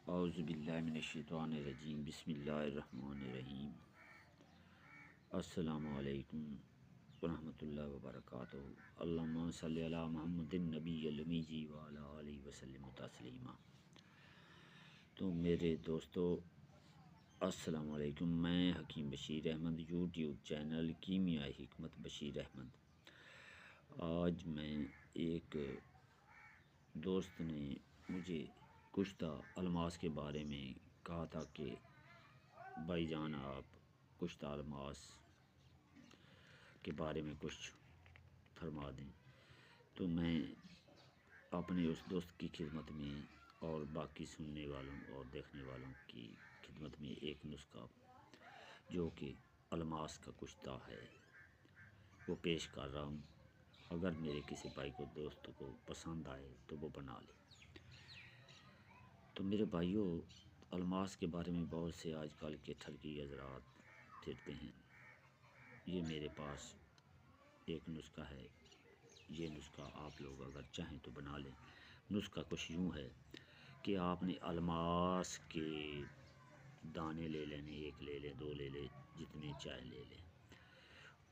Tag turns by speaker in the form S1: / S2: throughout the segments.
S1: اعوذ باللہ من الشیطان الرجیم بسم اللہ الرحمن الرحیم السلام علیکم ورحمۃ اللہ وبرکاتہ۔ اللہم صلی علی محمد النبی الامی وعلی آلہ وسلم تسلیما۔ تو میرے دوستو السلام علیکم، میں حکیم بشیر احمد، یوٹیوب چینل کیمیائی حکمت بشیر احمد۔ آج میں ایک دوست نے مجھے کشتہ الماس کے بارے میں کہا تھا کہ بھائی جان آپ کشتہ الماس کے بارے میں کچھ فرما دیں، تو میں اپنے اس دوست کی خدمت میں اور باقی سننے والوں اور دیکھنے والوں کی خدمت میں ایک نسخہ جو کہ الماس کا کشتہ ہے وہ پیش کر رہا ہوں۔ اگر میرے کسی بھائی کو دوست کو پسند آئے تو وہ بنا لے۔ تو میرے بھائیوں، الماس کے بارے میں بہت سے آج کل کے ٹھرکی حضرات پھرتے ہیں۔ یہ میرے پاس ایک نسخہ ہے، یہ نسخہ آپ لوگ اگر چاہیں تو بنا لیں۔ نسخہ کچھ یوں ہے کہ آپ نے الماس کے دانے لے لینے، ایک لے لیں، دو لے لیں، جتنے چاہے لے لیں۔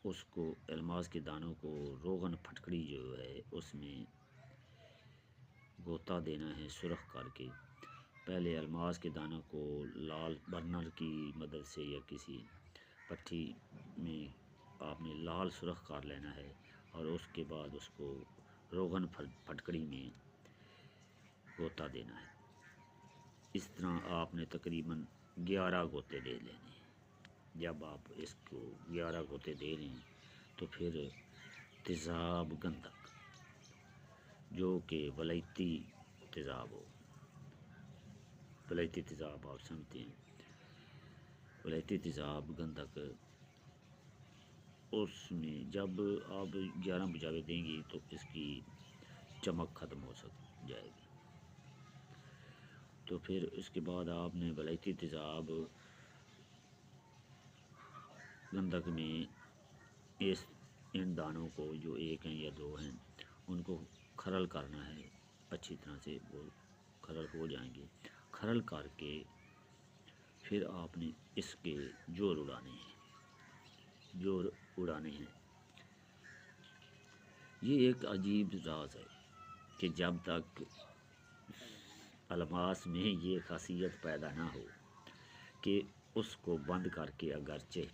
S1: اس کو الماس کے دانوں کو روغن پھٹکڑی جو ہے اس میں غوطہ دینا ہے سرخ کر کے۔ پہلے الماس کے دانوں کو لال برنر کی مدد سے یا کسی پٹھی میں آپ نے لال سرخ کر لینا ہے، اور اس کے بعد اس کو روغن پھٹکڑی میں غوطہ دینا ہے۔ اس طرح آپ نے تقریباً 11 غوطے دے لینے ہیں۔ جب آپ اس کو 11 غوطے دے لیں تو پھر تیزاب گندھک جو کہ ولیتی تیزاب ہو، ولیتی تیزاب آپ سمجھتے ہیں، ولیتی تیزاب گندھک، اس میں جب آپ 11 بجاوے دیں گی تو اس کی چمک ختم ہو جائے گی۔ تو پھر اس کے بعد آپ نے ولیتی تیزاب گندھک میں ان دانوں کو جو ایک ہیں یا دو ہیں ان کو کھرل کرنا ہے اچھی طرح سے، وہ کھرل ہو جائیں گے۔ کھرل کر کے پھر آپ نے اس کے جوڑ اڑانے ہیں۔ یہ ایک عجیب راز ہے کہ جب تک الماس میں یہ خاصیت پیدا نہ ہو کہ اس کو بند کر کے اگرچہ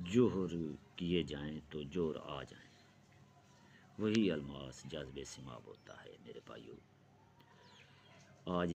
S1: جوہر کیے جائیں تو جوہر آ جائیں، وہی الماس جذب سماب ہوتا ہے۔ میرے بھائیوں، آج